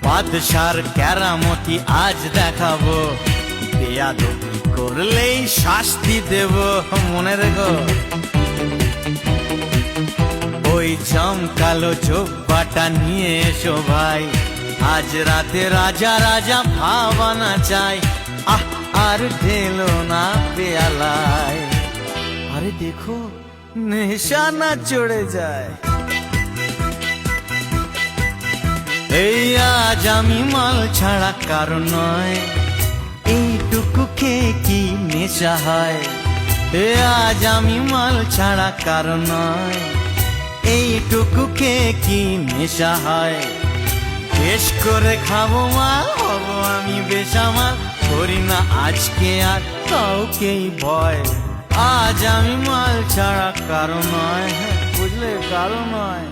বাদশার কেরামতি আজ দেখাবো, বেয়াদবি করলেই শাস্তি দেব, মনে রেখো। ওই জমকালো জব্বাটা নিয়ে এসো ভাই, আজ রাতে রাজা রাজা ভাবানা চাই। আহ আর ঢেলো না পেয়ালায়, আরে দেখো নেশা না চড়ে যায়। এই আজ আমি মাল ছাড়া কারো নয়, এইটুকু খেয়ে কি নেশা হয়। এ আজ আমি মাল ছাড়া কারো নয়, এইটুকু খেয়ে কি নেশা হয়। বেশ করে খাবো মাল, হবো আমি বেসামাল, করি না আজকে আর কাউকেই ভয়। আজ আমি মাল ছাড়া কারো নয়, বুঝলে কারো নয়।